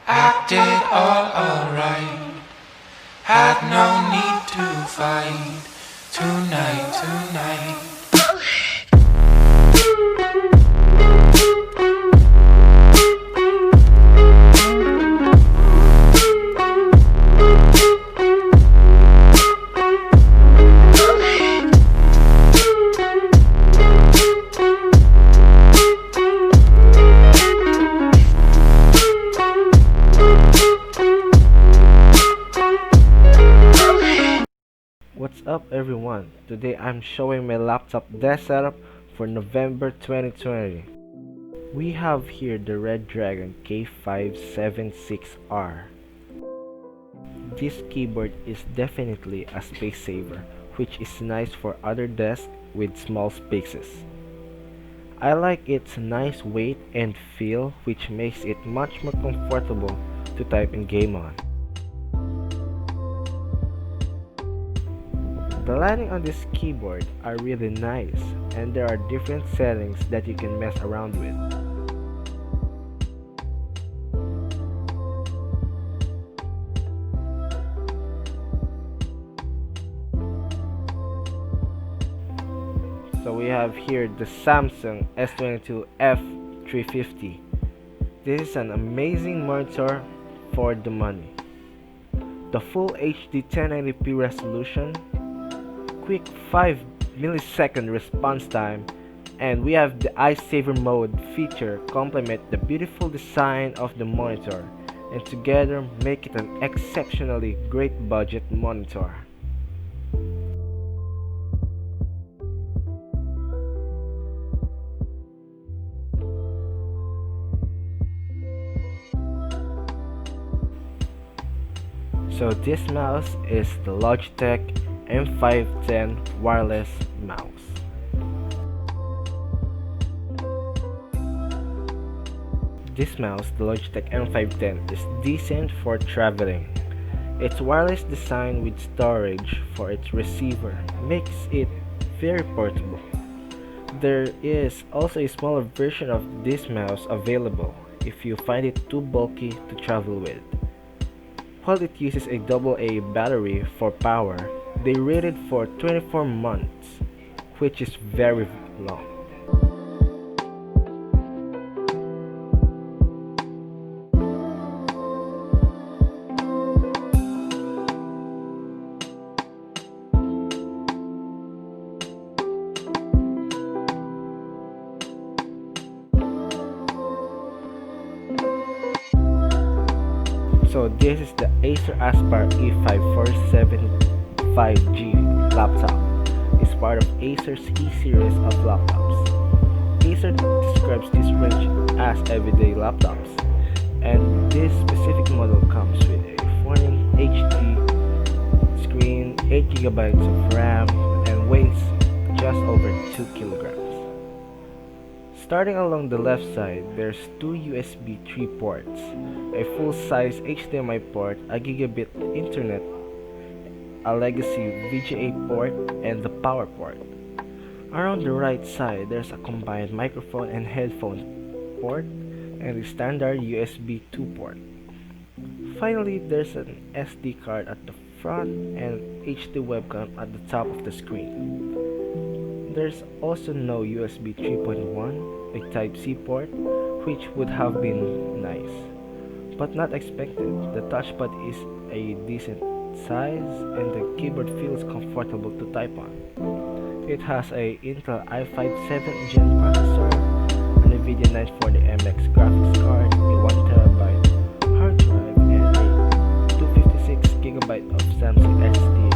acted all alright. Had no need to fight tonight. What's up everyone? Today I'm showing my laptop desk setup for November 2020. We have here the Red Dragon K576R. This keyboard is definitely a space saver, which is nice for other desks with small spaces. I like its nice weight and feel, which makes it much more comfortable to type and game on. The lighting on this keyboard are really nice, and there are different settings that you can mess around with. So we have here the Samsung S22 F350. This is an amazing monitor for the money. The full HD 1080p resolution, quick 5 millisecond response time, and we have the Eye Saver mode feature complement the beautiful design of the monitor, and together make it an exceptionally great budget monitor. So this mouse is the Logitech M510 wireless mouse. This mouse, the Logitech M510, is decent for traveling. Its wireless design with storage for its receiver makes it very portable. There is also a smaller version of this mouse available if you find it too bulky to travel with. While it uses a AA battery for power, they rated for 24 months, which is very long. So this is the Acer Aspire E5475G laptop. It's part of Acer's E-series of laptops. Acer describes this range as everyday laptops, and this specific model comes with a 4-inch HD screen, 8GB of RAM, and weighs just over 2 kilograms. Starting along the left side, there's two USB 3 ports, a full-size HDMI port, a gigabit internet, a legacy VGA port, and the power port. Around the right side, there's a combined microphone and headphone port, and a standard USB 2 port. Finally, there's an SD card at the front and HD webcam at the top of the screen. There's also no USB 3.1, a Type-C port, which would have been nice, but not expected. The touchpad is a decent size and the keyboard feels comfortable to type on. It has a Intel i5 7th Gen processor, an NVIDIA 940MX graphics card, a 1TB hard drive, and a 256GB of Samsung SSD